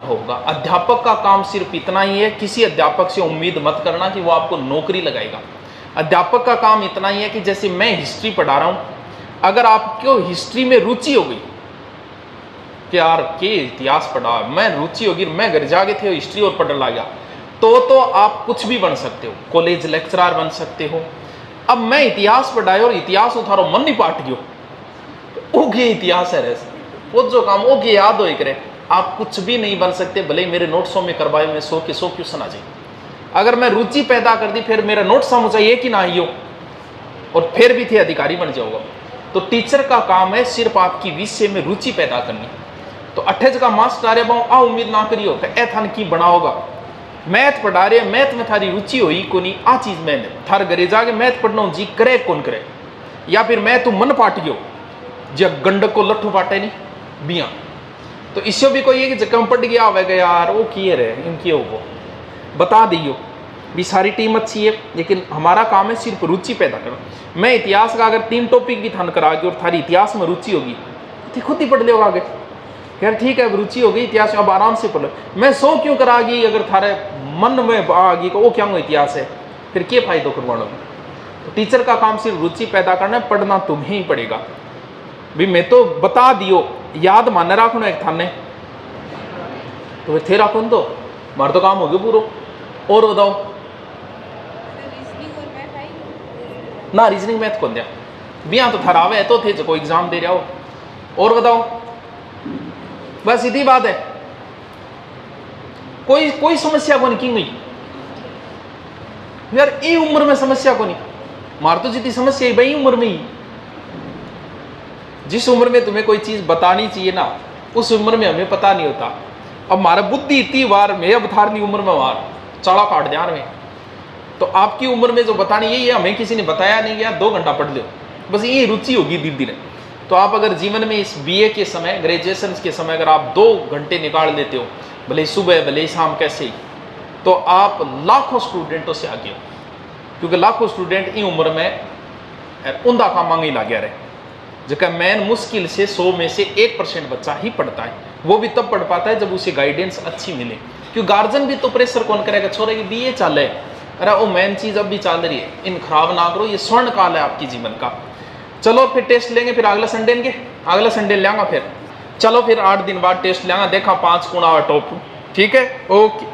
होगा। अध्यापक का काम सिर्फ इतना ही है, किसी अध्यापक से उम्मीद मत करना कि वो आपको नौकरी लगाएगा। अध्यापक का काम इतना ही है कि जैसे मैं हिस्ट्री पढ़ा रहा हूँ, अगर आपको हिस्ट्री में रुचि हो गई कि यार के इतिहास पढ़ा, मैं रुचि होगी, मैं घर जाके थे हिस्ट्री और पढ़ने लगा, तो आप कुछ भी बन सकते हो, कॉलेज लेक्चरर बन सकते हो। अब मैं इतिहास पढ़ाए और इतिहास उतारो मन नहीं पाट गयो, ओके इतिहास है रे, वो जो काम ओके याद हो करे, आप कुछ भी नहीं बन सकते, भले ही मेरे नोट्सों में करवाए मैं 100 के 100 क्वेश्चन आ जाए। अगर मैं रुचि पैदा कर दी, फिर मेरा नोट समझ आइए कि ना ही हो, और फिर भी थे अधिकारी बन जाओगा। तो टीचर का काम है सिर्फ आपकी विषय में रुचि पैदा करनी। तो 28 का मास्टर आ रहे आ उम्मीद ना करियो कि ए थान की बनाओगा, मैथ पढ़ा रहे, मैथ में थारी रुचि होई को नहीं, आ चीज मैंने थार घरे जाके मैथ पढ़ना जी करे कौन करे, या फिर मैं तू मन पाट गयो जब गंडक को लट्ठू पाटे नहीं बिया। तो इससे भी कोई है कि जब पट गया आवेगा यार वो किए रहे इनकी वो बता दियो भी सारी टीम अच्छी है, लेकिन हमारा काम है सिर्फ रुचि पैदा करना। मैं इतिहास का अगर 3 टॉपिक भी थान करा के और थारी इतिहास में रुचि होगी तो खुद ही पढ़ लो आगे, यार ठीक है रुचि हो गई इतिहास में, अब आराम से पढ़ लो। मैं 100 क्यों करा गई, अगर थारे मन में आ गई वो क्या इतिहास है, फिर क्या फायदा करवाना। तो टीचर का काम सिर्फ रुचि पैदा करना है, पढ़ना तुम्हें ही पड़ेगा। भी मैं तो बता दियो, याद माने रखो ना एक थाने, तो थे रखो तो मार तो काम हो गया पूरा। और बताओ ना, रीजनिंग मैथ कौन दिया बिया तो थरावे है तो थे जो कोई एग्जाम दे रहा हो। और बताओ बस सीधी बात है, कोई समस्या को नहीं की हुई यार, ये उम्र में समस्या को नहीं, मार तो जितनी समस्या है भाई उम्र में ही। जिस उम्र में तुम्हें कोई चीज बतानी चाहिए ना, उस उम्र में हमें पता नहीं होता। अब हमारा बुद्धि इतनी बार में अब थारनी उम्र में वार चढ़ा काट ध्यान में, तो आपकी उम्र में जो बतानी यही है, हमें किसी ने बताया नहीं गया, 2 घंटा पढ़ लो, बस ये रुचि होगी धीरे धीरे। तो आप अगर जीवन में इस बीए के समय, ग्रेजुएशन के समय अगर आप 2 घंटे निकाल लेते हो, भले सुबह भले शाम कैसे ही, तो आप लाखों स्टूडेंटों से आगे हो। क्योंकि लाखों स्टूडेंट इन उम्र में उंदा का मांग ही लगे रहे, जबकि मैन मुश्किल से 100 में से 1% बच्चा ही पढ़ता है, वो भी तब पढ़ पाता है जब उसे गाइडेंस अच्छी मिले। क्योंकि गार्जियन भी तो प्रेशर कौन करेगा, छोरे की बीए चल है, अरे वो मेन चीज अब भी चल रही है, इन खराब ना करो, ये स्वर्ण काल है आपकी जीवन का। चलो फिर टेस्ट लेंगे, फिर अगला संडे के अगला संडे लेंगे, फिर चलो फिर 8 दिन बाद टेस्ट लेंगे, देखा 5 गुना टॉप, ठीक है, ओके।